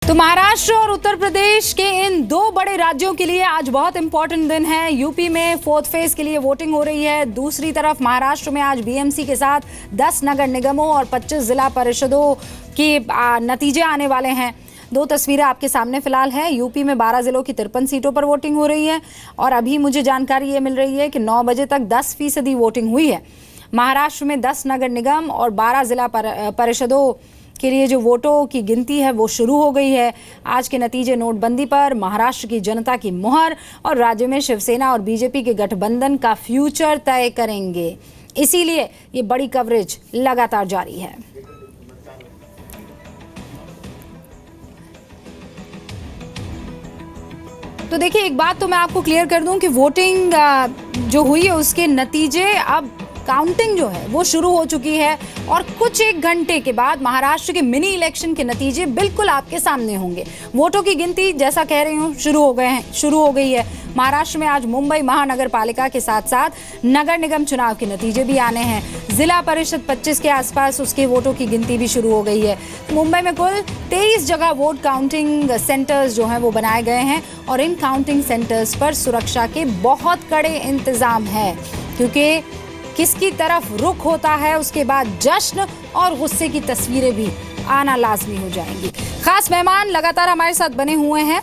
तो महाराष्ट्र और उत्तर प्रदेश के इन दो बड़े राज्यों के लिए आज बहुत इंपॉर्टेंट दिन है। यूपी में फोर्थ फेज के लिए वोटिंग हो रही है। दूसरी तरफ महाराष्ट्र में आज बीएमसी के साथ 10 नगर निगमों और 25 जिला परिषदों के नतीजे आने वाले हैं। दो तस्वीरें आपके सामने फिलहाल है। यूपी में 12 जिलों की 53 सीटों पर वोटिंग हो रही है और अभी मुझे जानकारी ये मिल रही है कि 9 बजे तक 10% वोटिंग हुई है। महाराष्ट्र में 10 नगर निगम और 12 जिला परिषदों के लिए जो वोटों की गिनती है वो शुरू हो गई है। आज के नतीजे नोटबंदी पर महाराष्ट्र की जनता की मुहर और राज्य में शिवसेना और बीजेपी के गठबंधन का फ्यूचर तय करेंगे। इसीलिए ये बड़ी कवरेज लगातार जारी है। तो देखिए, एक बात तो मैं आपको क्लियर कर दूं कि वोटिंग जो हुई है उसके नतीजे, अब काउंटिंग जो है वो शुरू हो चुकी है और कुछ एक घंटे के बाद महाराष्ट्र के मिनी इलेक्शन के नतीजे बिल्कुल आपके सामने होंगे। वोटों की गिनती, जैसा कह रही हूँ, शुरू हो गई है। महाराष्ट्र में आज मुंबई महानगर पालिका के साथ साथ नगर निगम चुनाव के नतीजे भी आने हैं। जिला परिषद 25 के आसपास उसके वोटों की गिनती भी शुरू हो गई है। मुंबई में कुल 23 जगह वोट काउंटिंग सेंटर्स जो हैं वो बनाए गए हैं और इन काउंटिंग सेंटर्स पर सुरक्षा के बहुत कड़े इंतजाम है, क्योंकि किसकी तरफ रुख होता है उसके बाद जश्न और गुस्से की तस्वीरें भी आना लाजमी हो जाएंगी। खास मेहमान लगातार हमारे साथ बने हुए हैं।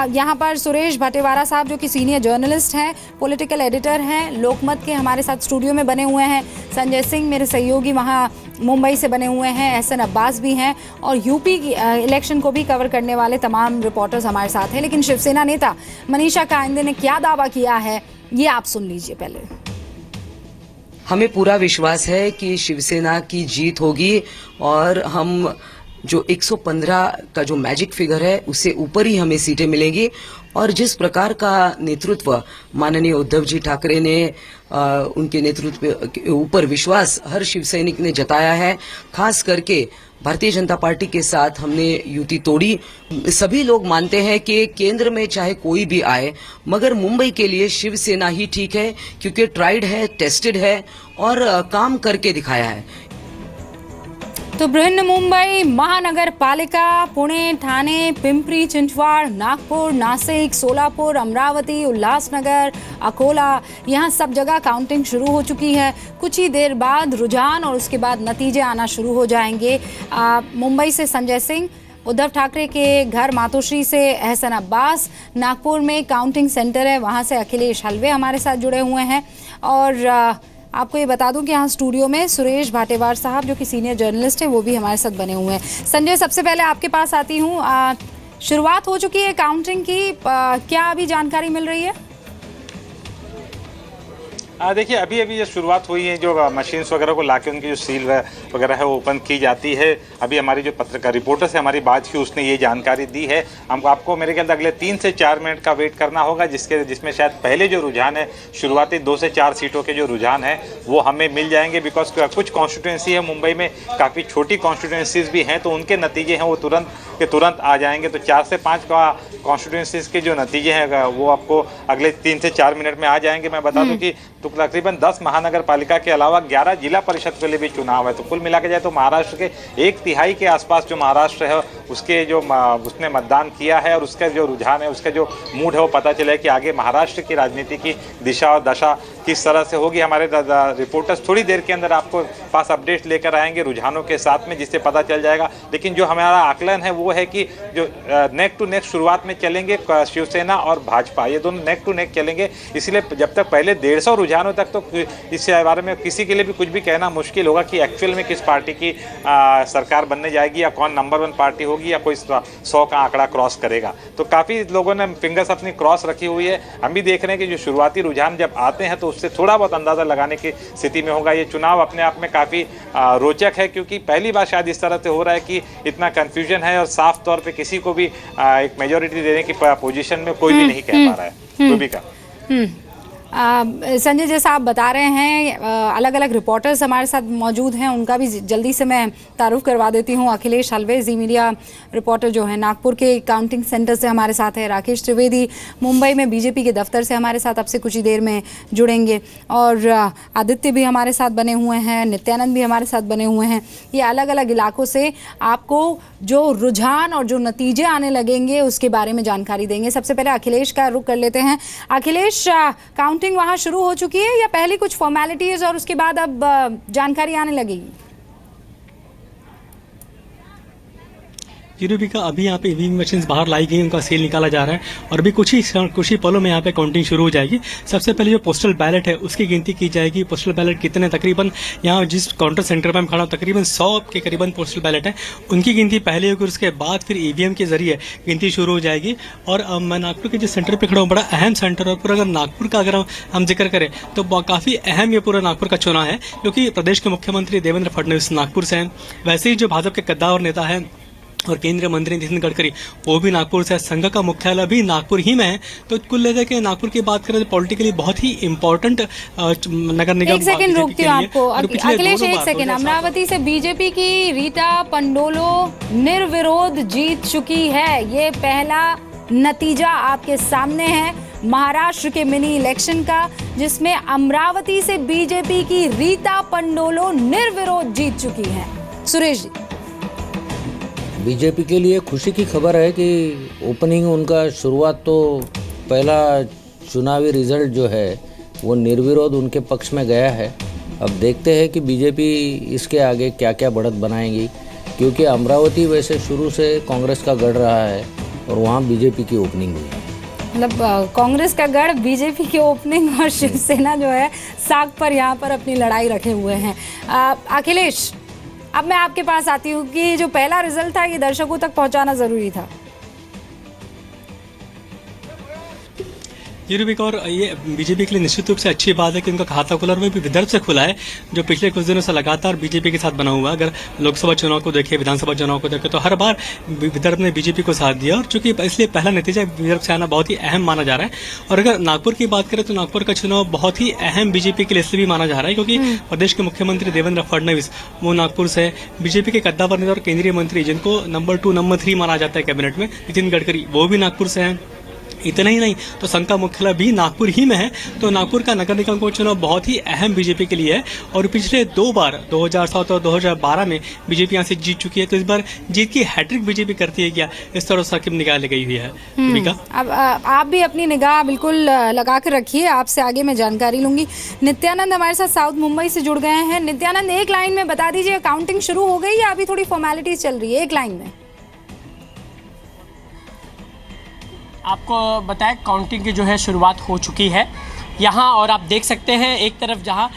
यहाँ पर सुरेश भटेवारा साहब जो कि सीनियर जर्नलिस्ट हैं, पॉलिटिकल एडिटर हैं, लोकमत के हमारे साथ स्टूडियो में बने हुए हैं। संजय सिंह मेरे सहयोगी वहाँ मुंबई से बने हुए हैं। एहसन अब्बास भी हैं और यूपी की इलेक्शन को भी कवर करने वाले तमाम रिपोर्टर्स हमारे साथ हैं। लेकिन शिवसेना नेता मनीषा कायंदे ने क्या दावा किया है ये आप सुन लीजिए पहले। हमें पूरा विश्वास है कि शिवसेना की जीत होगी और हम जो 115 का जो मैजिक फिगर है उससे ऊपर ही हमें सीटें मिलेंगी। और जिस प्रकार का नेतृत्व माननीय उद्धव जी ठाकरे ने उनके नेतृत्व के ऊपर विश्वास हर शिव सैनिक ने जताया है, खास करके भारतीय जनता पार्टी के साथ हमने युति तोड़ी। सभी लोग मानते हैं कि केंद्र में चाहे कोई भी आए, मगर मुंबई के लिए शिवसेना ही ठीक है, क्योंकि ट्राइड है, टेस्टेड है और काम करके दिखाया है। तो बृहन मुंबई महानगर पालिका, पुणे, ठाणे, पिंपरी चिंचवड, नागपुर, नासिक, सोलापुर, अमरावती, उल्लासनगर, अकोला, यहाँ सब जगह काउंटिंग शुरू हो चुकी है। कुछ ही देर बाद रुझान और उसके बाद नतीजे आना शुरू हो जाएंगे। मुंबई से संजय सिंह, उद्धव ठाकरे के घर मातोश्री से एहसन अब्बास, नागपुर में काउंटिंग सेंटर है वहाँ से अखिलेश हलवे हमारे साथ जुड़े हुए हैं। और आपको ये बता दूं कि यहाँ स्टूडियो में सुरेश भाटेवार साहब जो कि सीनियर जर्नलिस्ट हैं वो भी हमारे साथ बने हुए हैं। संजय, सबसे पहले आपके पास आती हूँ। शुरुआत हो चुकी है काउंटिंग की, क्या अभी जानकारी मिल रही है? देखिए, अभी जो शुरुआत हुई है, जो मशीन्स वगैरह को लाके उनकी जो सील वगैरह है वो ओपन की जाती है। अभी हमारी जो पत्रकार रिपोर्टर से हमारी बात की उसने ये जानकारी दी है। हमको आपको मेरे ख्याल अगले 3 से 4 मिनट का वेट करना होगा, जिसमें शायद पहले जो रुझान है, शुरुआती 2 से 4 सीटों के जो रुझान है वो हमें मिल जाएंगे। बिकॉज कुछ कॉन्स्टिट्यूंसी है मुंबई में, काफ़ी छोटी कॉन्स्टिट्यूंसीज भी हैं, तो उनके नतीजे हैं वो तुरंत आ जाएंगे। तो 4 से 5 कॉन्स्टिट्यूंसीज के जो नतीजे हैं वो आपको अगले 3 से 4 मिनट में आ जाएंगे। मैं बता दूं कि तो तकरीबन 10 महानगर पालिका के अलावा 11 जिला परिषद के लिए भी चुनाव है। तो कुल मिला के जाए तो महाराष्ट्र के 1/3 के आसपास जो महाराष्ट्र है उसके जो उसने मतदान किया है और उसका जो रुझान है, उसका जो मूड है वो पता चले कि आगे महाराष्ट्र की राजनीति की दिशा और दशा किस तरह से होगी। हमारे रिपोर्टर्स थोड़ी देर के अंदर आपको पास अपडेट लेकर आएंगे रुझानों के साथ में, जिससे पता चल जाएगा। लेकिन जो हमारा आकलन है वो है कि जो नेक टू नेक शुरुआत में चलेंगे शिवसेना और भाजपा, ये दोनों नेक टू नेक चलेंगे। इसलिए जब तक पहले 150 रुझानों तक तो इस बारे में किसी के लिए भी कुछ भी कहना मुश्किल होगा कि एक्चुअल में किस पार्टी की सरकार बनने जाएगी या कौन नंबर 1 पार्टी होगी या कोई 100 का आंकड़ा क्रॉस करेगा। तो काफ़ी लोगों ने फिंगर्स अपनी क्रॉस रखी हुई है। हम भी देख रहे हैं कि जो शुरुआती रुझान जब आते हैं तो उससे थोड़ा बहुत अंदाज़ा लगाने की स्थिति में होगा। ये चुनाव अपने आप में काफ़ी रोचक है, क्योंकि पहली बार शायद इस तरह से हो रहा है कि इतना कन्फ्यूजन है और साफ तौर पर किसी को भी एक मेजोरिटी देने की पोजीशन में कोई भी नहीं कह पा रहा है। तो भी का संजय, जैसा आप बता रहे हैं, अलग अलग रिपोर्टर्स हमारे साथ मौजूद हैं, उनका भी जल्दी से मैं तारुफ करवा देती हूँ। अखिलेश हलवे जी मीडिया रिपोर्टर जो है नागपुर के काउंटिंग सेंटर से हमारे साथ है। राकेश त्रिवेदी मुंबई में बीजेपी के दफ्तर से हमारे साथ अब से कुछ ही देर में जुड़ेंगे, और आदित्य भी हमारे साथ बने हुए हैं, नित्यानंद भी हमारे साथ बने हुए हैं। ये अलग अलग इलाकों से आपको जो रुझान और जो नतीजे आने लगेंगे उसके बारे में जानकारी देंगे। सबसे पहले अखिलेश का रुख कर लेते हैं। अखिलेश, काउंटिंग वहां शुरू हो चुकी है या पहले कुछ फॉर्मेलिटीज और उसके बाद अब जानकारी आने लगेगी? यूरोपी का अभी यहाँ पे ईवीएम मशीन्स बाहर लाई गई, उनका सेल निकाला जा रहा है और अभी कुछ ही पलों में यहाँ पे काउंटिंग शुरू हो जाएगी। सबसे पहले जो पोस्टल बैलेट है उसकी गिनती की जाएगी। पोस्टल बैलेट कितने, तकरीबन यहाँ जिस काउंटर सेंटर पर मैं खड़ा हूँ तकरीबन 100 के करीबन पोस्टल बैलेट है, उनकी गिनती पहले होगी। उसके बाद फिर ईवीएम के जरिए गिनती शुरू हो जाएगी। और मैं नागपुर के जिस सेंटर पर खड़ा हूँ बड़ा अहम सेंटर, और पूरा अगर नागपुर का अगर हम जिक्र करें तो काफ़ी अहम ये पूरा नागपुर का चुनाव है, क्योंकि प्रदेश के मुख्यमंत्री देवेंद्र फडणवीस नागपुर से हैं। वैसे ही जो भाजपा के कद्दावर नेता हैं और केंद्रीय मंत्री नितिन गडकरी वो भी नागपुर से, संघ का मुख्यालय भी नागपुर ही में है। तो कुल लेकर के नागपुर की बात करें तो पॉलिटिकली बहुत ही इंपॉर्टेंट नगर निगम। एक सेकंड रोकती हूँ आपको अखिलेश, एक सेकंड। अमरावती से बीजेपी की रीटा पंडोलो निर्विरोध जीत चुकी है, ये पहला नतीजा आपके सामने है महाराष्ट्र के मिनी इलेक्शन का, जिसमें अमरावती से बीजेपी की रीटा पंडोलो निर्विरोध जीत चुकी है। सुरेश जी, बीजेपी के लिए खुशी की खबर है कि ओपनिंग उनका शुरुआत तो पहला चुनावी रिजल्ट जो है वो निर्विरोध उनके पक्ष में गया है। अब देखते हैं कि बीजेपी इसके आगे क्या क्या बढ़त बनाएगी, क्योंकि अमरावती वैसे शुरू से कांग्रेस का गढ़ रहा है और वहाँ बीजेपी की ओपनिंग हुई है। मतलब कांग्रेस का गढ़, बीजेपी की ओपनिंग, और शिवसेना जो है साग पर यहाँ पर अपनी लड़ाई रखे हुए हैं। अखिलेश, अब मैं आपके पास आती हूँ कि जो पहला रिजल्ट था ये दर्शकों तक पहुंचाना जरूरी था। यूरोपी का, और ये बीजेपी के लिए निश्चित रूप से अच्छी बात है कि उनका खाता खुला, और वो भी विदर्भ से खुला है, जो पिछले कुछ दिनों से लगातार बीजेपी के साथ बना हुआ है। अगर लोकसभा चुनाव को देखें, विधानसभा चुनाव को देखें, तो हर बार विदर्भ ने बीजेपी को साथ दिया, और चूंकि इसलिए पहला नतीजा विदर्भ से आना बहुत ही अहम माना जा रहा है। और अगर नागपुर की बात करें तो नागपुर का चुनाव बहुत ही अहम बीजेपी के लिए इसलिए भी माना जा रहा है क्योंकि प्रदेश के मुख्यमंत्री देवेंद्र फडणवीस वो नागपुर से, बीजेपी के कद्दावर नेता और केंद्रीय मंत्री जिनको नंबर 2 नंबर 3 माना जाता है कैबिनेट में, नितिन गडकरी, वो भी नागपुर से हैं। इतना ही नहीं तो संघ का मुख्यालय भी नागपुर ही में है। तो नागपुर का नगर निगम का चुनाव बहुत ही अहम बीजेपी के लिए है, और पिछले 2 बार 2007 और 2012 में बीजेपी यहाँ से जीत चुकी है। तो इस बार जीत की हैट्रिक बीजेपी करती है क्या, इस तरह साकिब निगाह लगाई हुई है। अब आप भी अपनी निगाह बिल्कुल लगा कर रखिए, आपसे आगे मैं जानकारी लूंगी। नित्यानंद हमारे साथ साउथ मुंबई से जुड़ गए हैं। नित्यानंद, एक लाइन में बता दीजिए, काउंटिंग शुरू हो गई या अभी थोड़ी फॉर्मेलिटीज चल रही है? एक लाइन में आपको बताएं, काउंटिंग की जो है शुरुआत हो चुकी है यहाँ, और आप देख सकते हैं एक तरफ जहाँ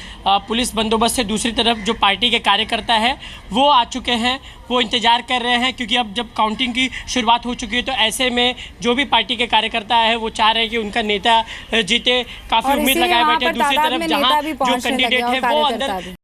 पुलिस बंदोबस्त है, दूसरी तरफ जो पार्टी के कार्यकर्ता है वो आ चुके हैं, वो इंतज़ार कर रहे हैं, क्योंकि अब जब काउंटिंग की शुरुआत हो चुकी है तो ऐसे में जो भी पार्टी के कार्यकर्ता है वो चाह रहे हैं कि उनका नेता जीते, काफ़ी उम्मीद लगाए बैठे। दूसरी तरफ जहाँ जो कैंडिडेट है वो अंदर